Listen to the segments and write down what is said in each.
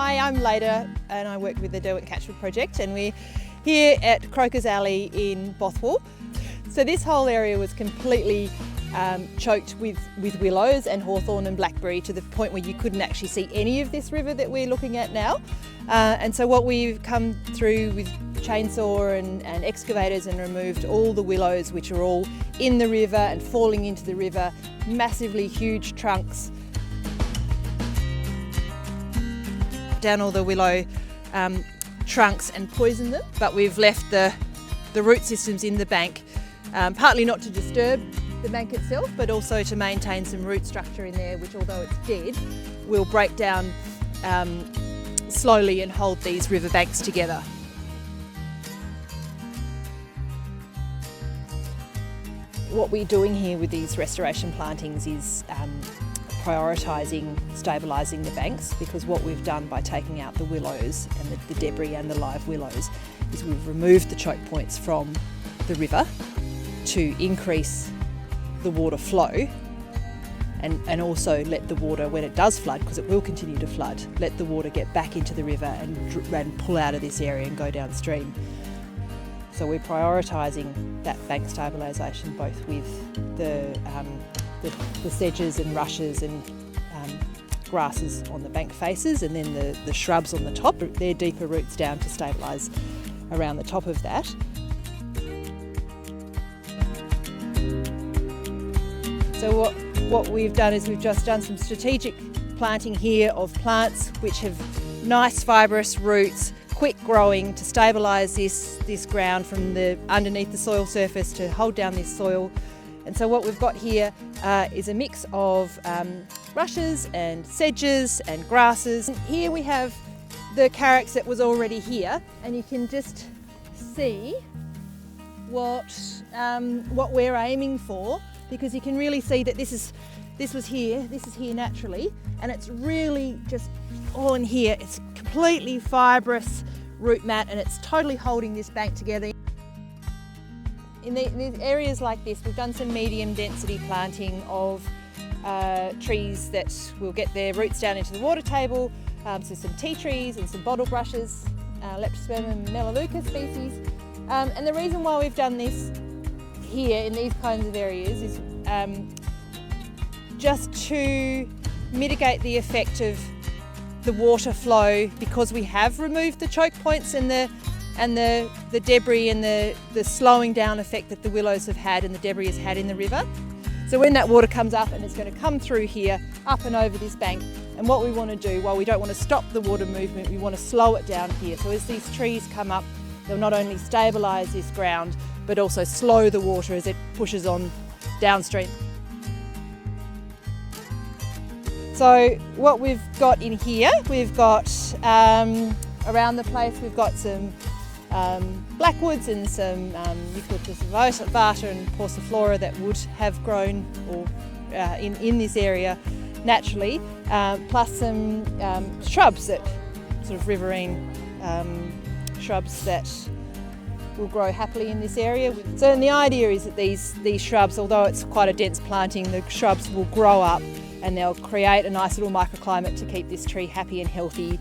Hi, I'm Leda and I work with the Derwent Catchment Project, and we're here at Croaker's Alley in Bothwell. So this whole area was completely choked with willows and hawthorn and blackberry, to the point where you couldn't actually see any of this river that we're looking at now. And so what we've come through with chainsaw and excavators and removed all the willows, which are all in the river and falling into the river, massively huge trunks. Down all the willow trunks and poisoned them, but we've left the root systems in the bank, partly not to disturb the bank itself, but also to maintain some root structure in there, which, although it's dead, will break down slowly and hold these river banks together. What we're doing here with these restoration plantings is prioritising stabilising the banks, because what we've done by taking out the willows and the debris and the live willows is we've removed the choke points from the river to increase the water flow and also let the water, when it does flood, because it will continue to flood, let the water get back into the river and pull out of this area and go downstream. So we're prioritising that bank stabilisation, both with the sedges and rushes and grasses on the bank faces, and then the shrubs on the top, their deeper roots down to stabilise around the top of that. So what we've done is we've just done some strategic planting here of plants which have nice fibrous roots, quick growing, to stabilise this ground from the underneath the soil surface to hold down this soil. And so what we've got here is a mix of rushes and sedges and grasses. And here we have the carex that was already here, and you can just see what we're aiming for, because you can really see that this is here naturally, and it's really just all in here. It's completely fibrous root mat, and it's totally holding this bank together. In these areas like this, we've done some medium density planting of trees that will get their roots down into the water table, so some tea trees and some bottle brushes, Leptospermum melaleuca species. And the reason why we've done this here in these kinds of areas is just to mitigate the effect of the water flow, because we have removed the choke points and the debris and the slowing down effect that the willows have had and the debris has had in the river. So when that water comes up, and it's going to come through here, up and over this bank, and what we want to do, while we don't want to stop the water movement, we want to slow it down here. So as these trees come up, they'll not only stabilise this ground, but also slow the water as it pushes on downstream. So what we've got in here, we've got around the place, we've got some blackwoods and some Eucalyptus vata and Pauciflora that would have grown or in this area naturally, plus some shrubs, that sort of riverine shrubs that will grow happily in this area. So and the idea is that these shrubs, although it's quite a dense planting, the shrubs will grow up and they'll create a nice little microclimate to keep this tree happy and healthy.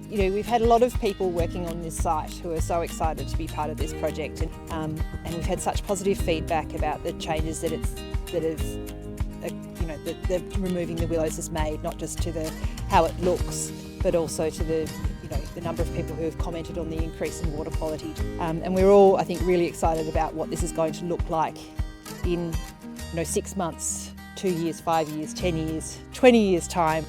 You know, we've had a lot of people working on this site who are so excited to be part of this project, and we've had such positive feedback about the changes that removing the willows has made, not just to how it looks, but also to the number of people who have commented on the increase in water quality. And we're all, I think, really excited about what this is going to look like in 6 months, 2 years, 5 years, 10 years, 20 years time.